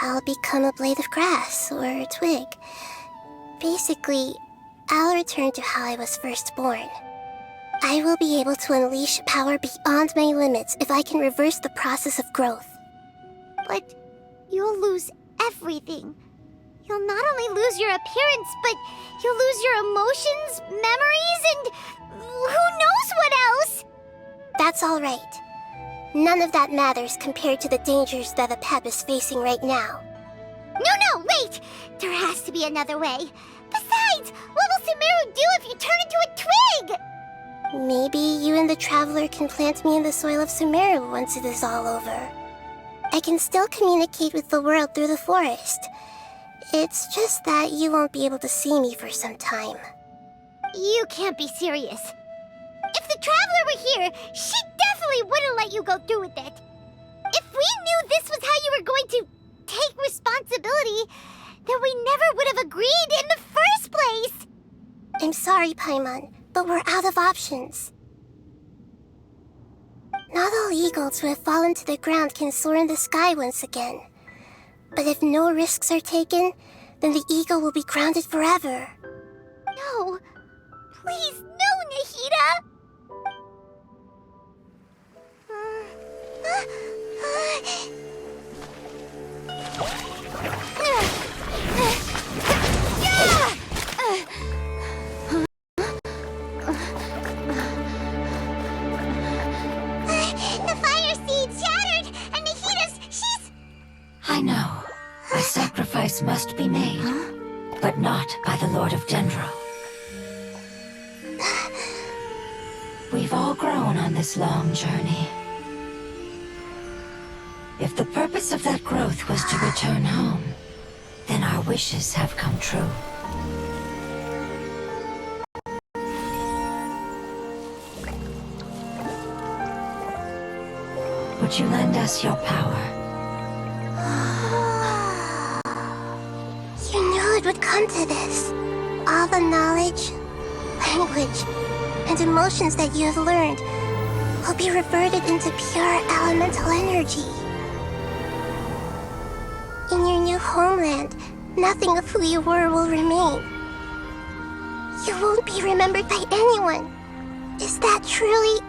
I'll become a blade of grass or a twig. Basically, I'll return to how I was first born. I will be able to unleash power beyond my limits if I can reverse the process of growth. But you'll lose everything. You'll not only lose your appearance, but you'll lose your emotions, memories, and who knows what else? That's all right. None of that matters compared to the dangers that the Pep is facing right now. No, wait! There has to be another way. Besides, what will Sumeru do if you turn into a twig? Maybe you and the Traveler can plant me in the soil of Sumeru once it is all over. I can still communicate with the world through the forest. It's just that you won't be able to see me for some time. You can't be serious. If the Traveler were here, she definitely wouldn't let you go through with it. If we knew this was how you were going to take responsibility, then we never would have agreed in the first place! I'm sorry, Paimon, but we're out of options. Not all eagles who have fallen to the ground can soar in the sky once again. But if no risks are taken, then the eagle will be grounded forever. No. Please, no, Nahida! The fire seed shattered, and she's... I know. A sacrifice must be made, but not by the Lord of Dendro. We've all grown on this long journey. If the purpose of that growth was to return home, then our wishes have come true. Would you lend us your power? You knew it would come to this. All the knowledge, language, and emotions that you have learned will be reverted into pure elemental energy. In your new homeland, nothing of who you were will remain. You won't be remembered by anyone. Is that truly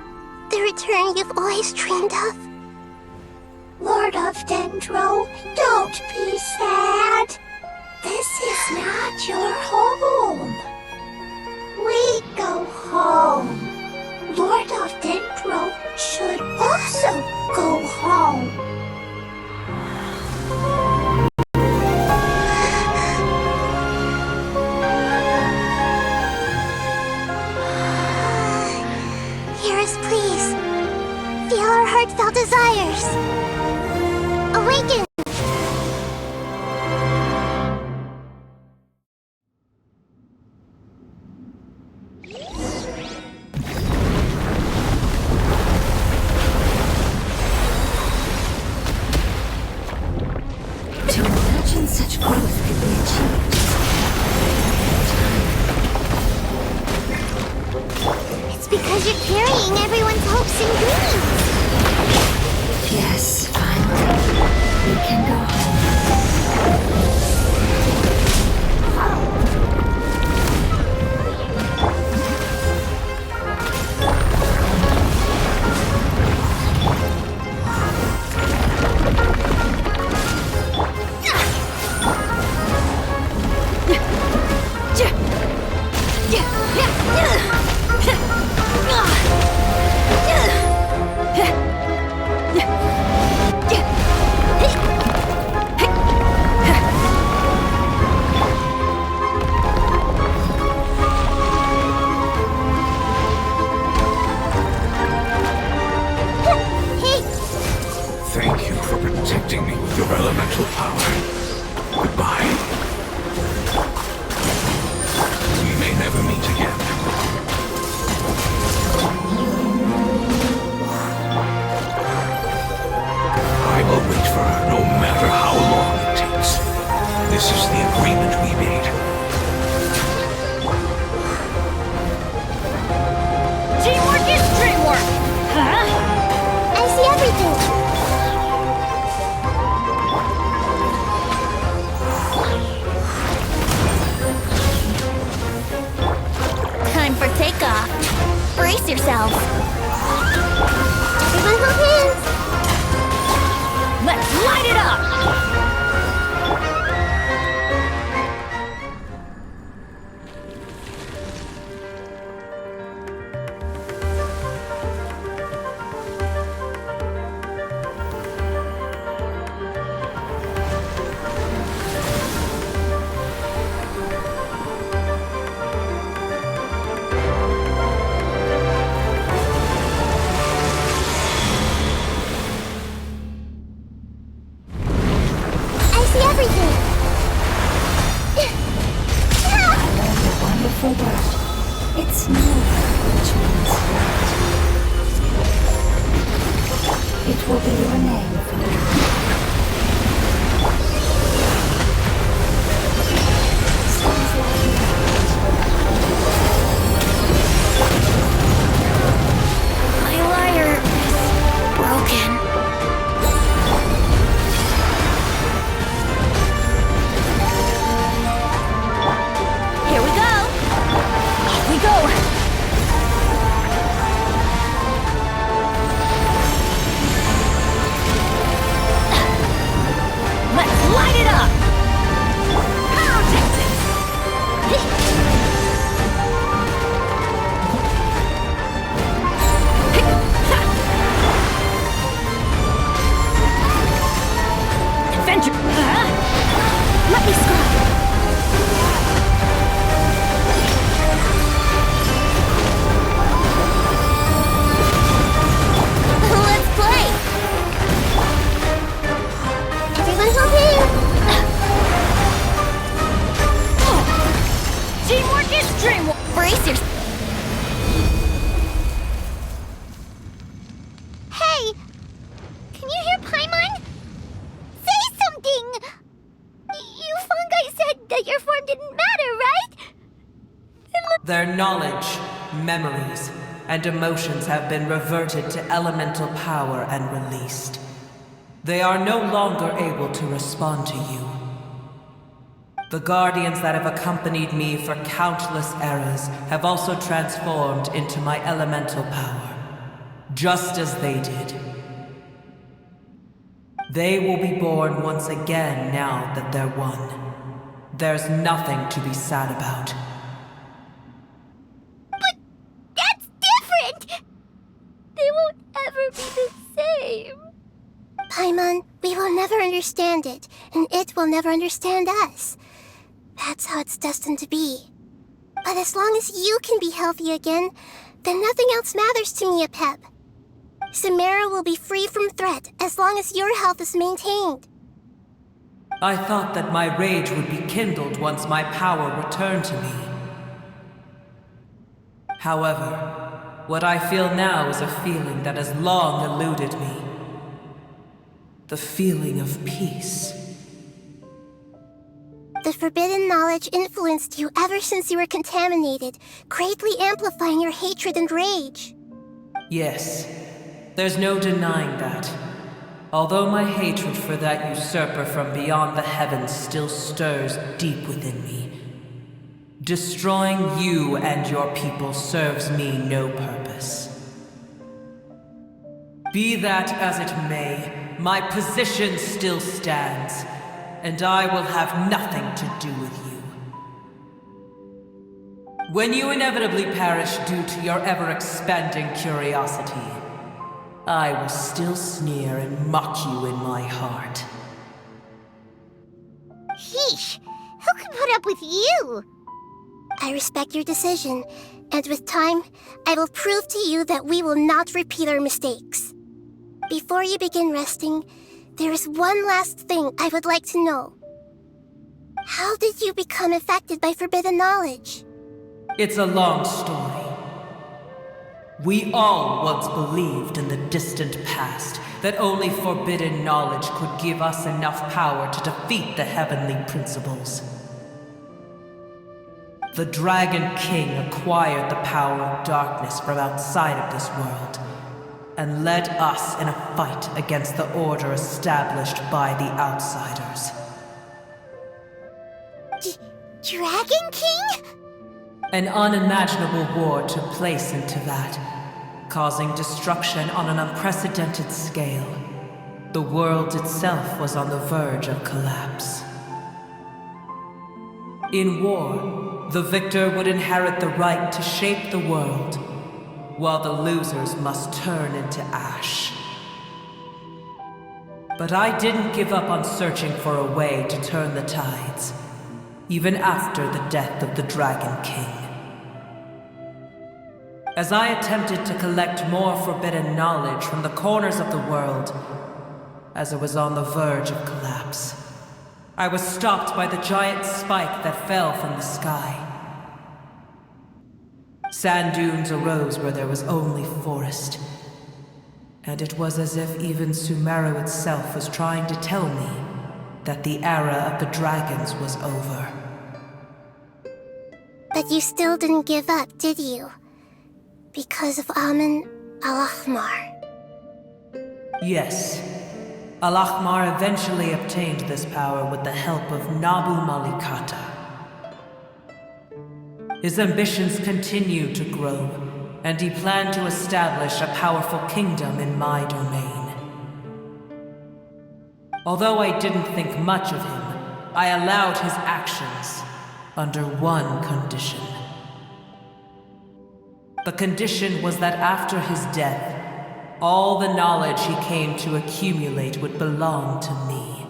the return you've always dreamed of? Lord of Dendro, don't be sad. This is not your home. We go home. Lord of Dendro should also go home. Hear us, please. Feel our heartfelt desires. Awaken! To imagine such growth could be achieved. It's because you're carrying everyone's hopes and dreams. Yes, finally. We can go home. Thank you for protecting me with your elemental power. Goodbye. We may never meet again. I will wait for her no matter how long it takes. This is the agreement we made. Teamwork is dreamwork! Huh? I see everything. light it up! I see everything! Wonderful word. It's new, which means light. It will be your name forever. Stars lighting My lyre is broken. Here we go! Off we go! Let's light it up! Power Texas! Adventure! Let me scrub! Let's play! Everyone help me! Teamwork is dreamwork! Brace yourself. Hey! Can you hear Paimon? Say something! You fungi said that your form didn't matter, right? Their knowledge, memories, and emotions have been reverted to elemental power and released. They are no longer able to respond to you. The guardians that have accompanied me for countless eras have also transformed into my elemental power, just as they did. They will be born once again now that they're one. There's nothing to be sad about. That's different! They won't ever be the same. Paimon, we will never understand it, and it will never understand us. That's how it's destined to be. But as long as you can be healthy again, then nothing else matters to me, Apep. Samara will be free from threat as long as your health is maintained. I thought that my rage would be kindled once my power returned to me. However, what I feel now is a feeling that has long eluded me. The feeling of peace. The forbidden knowledge influenced you ever since you were contaminated, greatly amplifying your hatred and rage. Yes, there's no denying that. Although my hatred for that usurper from beyond the heavens still stirs deep within me, destroying you and your people serves me no purpose. Be that as it may, my position still stands, and I will have nothing to do with you. When you inevitably perish due to your ever-expanding curiosity, I will still sneer and mock you in my heart. Yeesh! Who can put up with you? I respect your decision, and with time, I will prove to you that we will not repeat our mistakes. Before you begin resting, there is one last thing I would like to know. How did you become affected by forbidden knowledge? It's a long story. We all once believed in the distant past that only forbidden knowledge could give us enough power to defeat the heavenly principles. The Dragon King acquired the power of darkness from outside of this world, and led us in a fight against the order established by the outsiders. Dragon King? An unimaginable war took place into that, causing destruction on an unprecedented scale. The world itself was on the verge of collapse. In war, the victor would inherit the right to shape the world, while the losers must turn into ash. But I didn't give up on searching for a way to turn the tides, even after the death of the Dragon King. As I attempted to collect more forbidden knowledge from the corners of the world, as it was on the verge of collapse, I was stopped by the giant spike that fell from the sky. Sand dunes arose where there was only forest, and it was as if even Sumeru itself was trying to tell me that the era of the dragons was over. But you still didn't give up, did you? Because of Amun al-Ahmar. Yes. Al-Ahmar eventually obtained this power with the help of Nabu Malikata. His ambitions continued to grow, and he planned to establish a powerful kingdom in my domain. Although I didn't think much of him, I allowed his actions under one condition. The condition was that after his death, all the knowledge he came to accumulate would belong to me.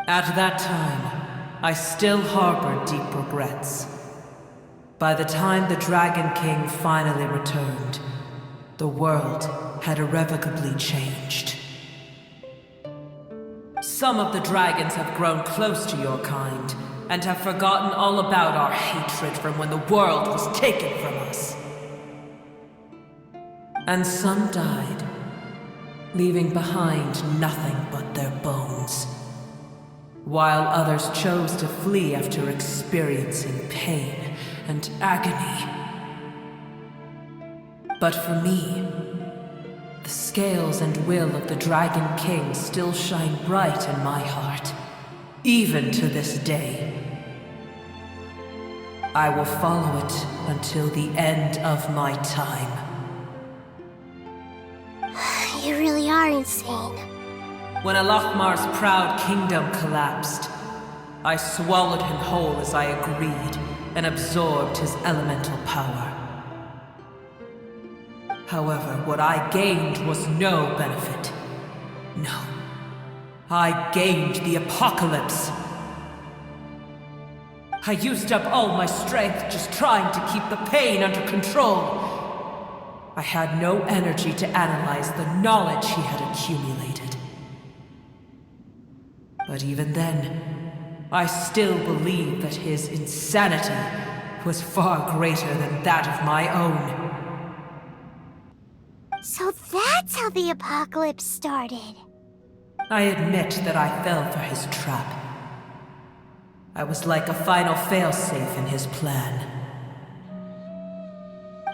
At that time, I still harbored deep regrets. By the time the Dragon King finally returned, the world had irrevocably changed. Some of the dragons have grown close to your kind, and have forgotten all about our hatred from when the world was taken from us. And some died, leaving behind nothing but their bones, while others chose to flee after experiencing pain and agony. But for me, the scales and will of the Dragon King still shine bright in my heart, even to this day. I will follow it until the end of my time. You really are insane. When Al-Ahmar's proud kingdom collapsed, I swallowed him whole as I agreed and absorbed his elemental power. However, what I gained was no benefit. No. I gained the apocalypse. I used up all my strength just trying to keep the pain under control. I had no energy to analyze the knowledge he had accumulated. But even then, I still believed that his insanity was far greater than that of my own. So that's how the apocalypse started. I admit that I fell for his trap. I was like a final failsafe in his plan.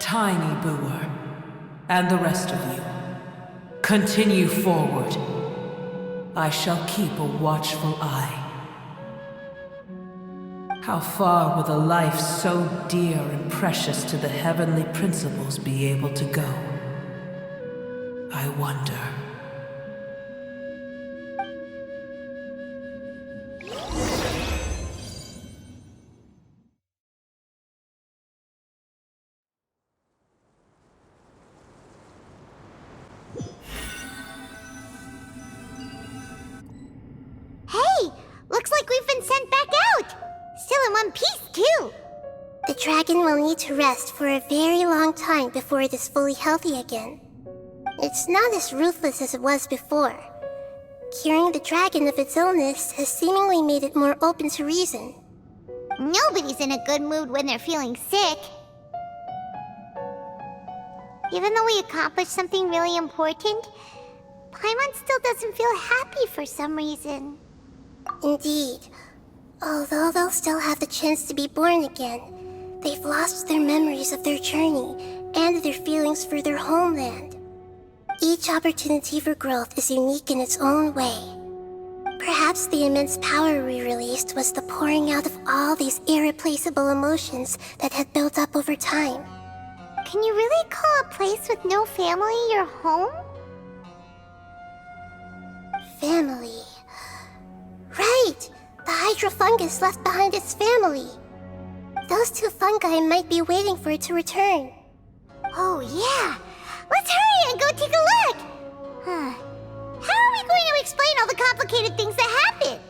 Tiny Booer, and the rest of you, continue forward. I shall keep a watchful eye. How far will a life so dear and precious to the heavenly principles be able to go? I wonder. Hey! Looks like we've been sent back out! Still in one piece, too! The dragon will need to rest for a very long time before it is fully healthy again. It's not as ruthless as it was before. Curing the dragon of its illness has seemingly made it more open to reason. Nobody's in a good mood when they're feeling sick. Even though we accomplished something really important, Paimon still doesn't feel happy for some reason. Indeed. Although they'll still have the chance to be born again, they've lost their memories of their journey and their feelings for their homeland. Each opportunity for growth is unique in its own way. Perhaps the immense power we released was the pouring out of all these irreplaceable emotions that had built up over time. Can you really call a place with no family your home? family. Right! The hydrofungus left behind its family. Those two fungi might be waiting for it to return. Oh, yeah. Let's hurry and go take a look. How are we going to explain all the complicated things that happened?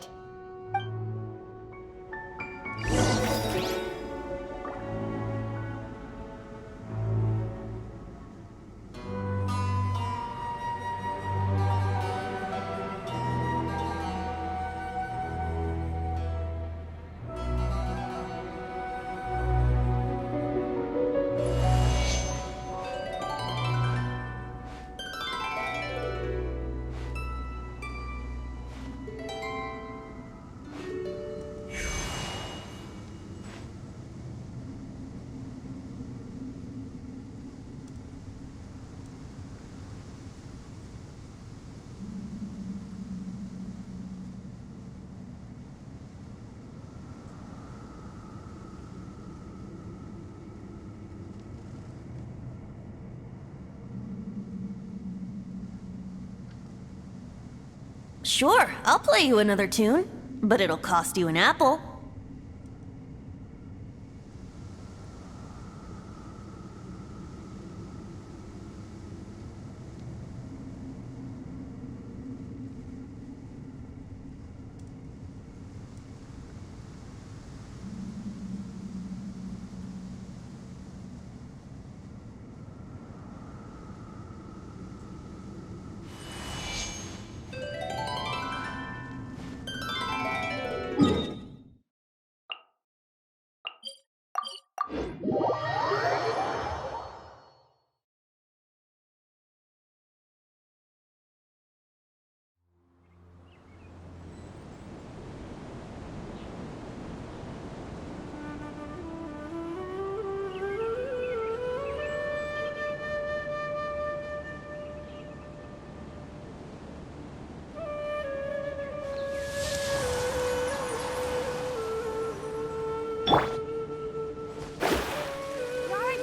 Sure, I'll play you another tune, but it'll cost you an apple.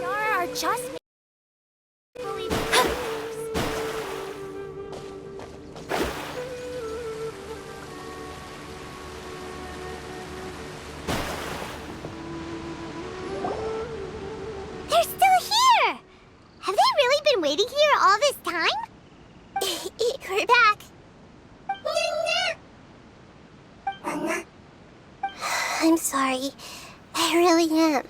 Yar, just believe. They're still here! Have they really been waiting here all this time? We're back. I'm sorry. I really am.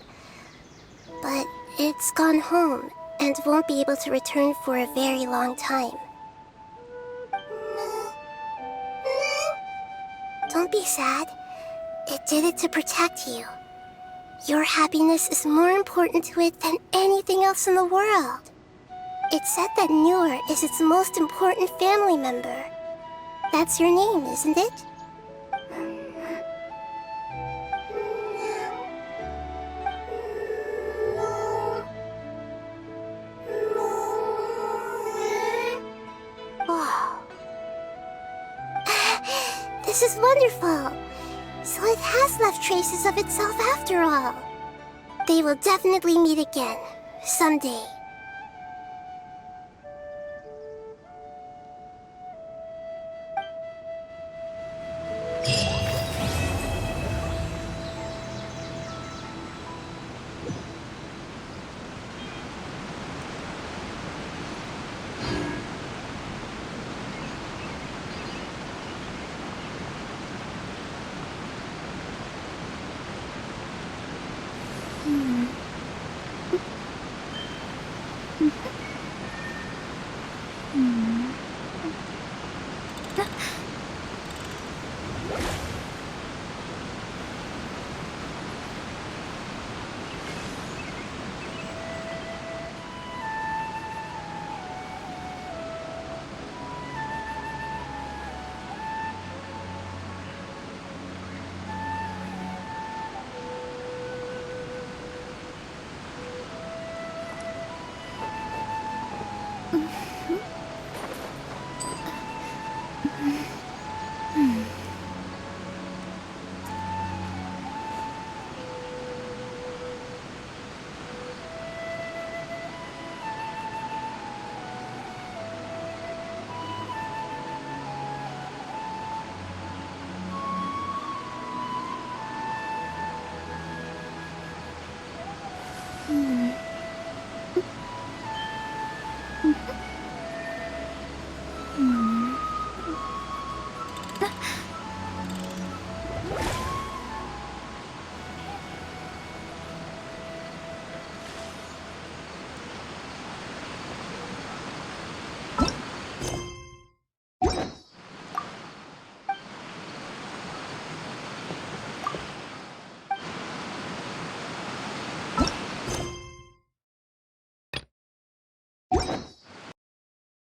But it's gone home and won't be able to return for a very long time. Don't be sad. It did it to protect you. Your happiness is more important to it than anything else in the world. It said that Newer is its most important family member. That's your name, isn't it? Oh. This is wonderful. So it has left traces of itself after all. They will definitely meet again, someday.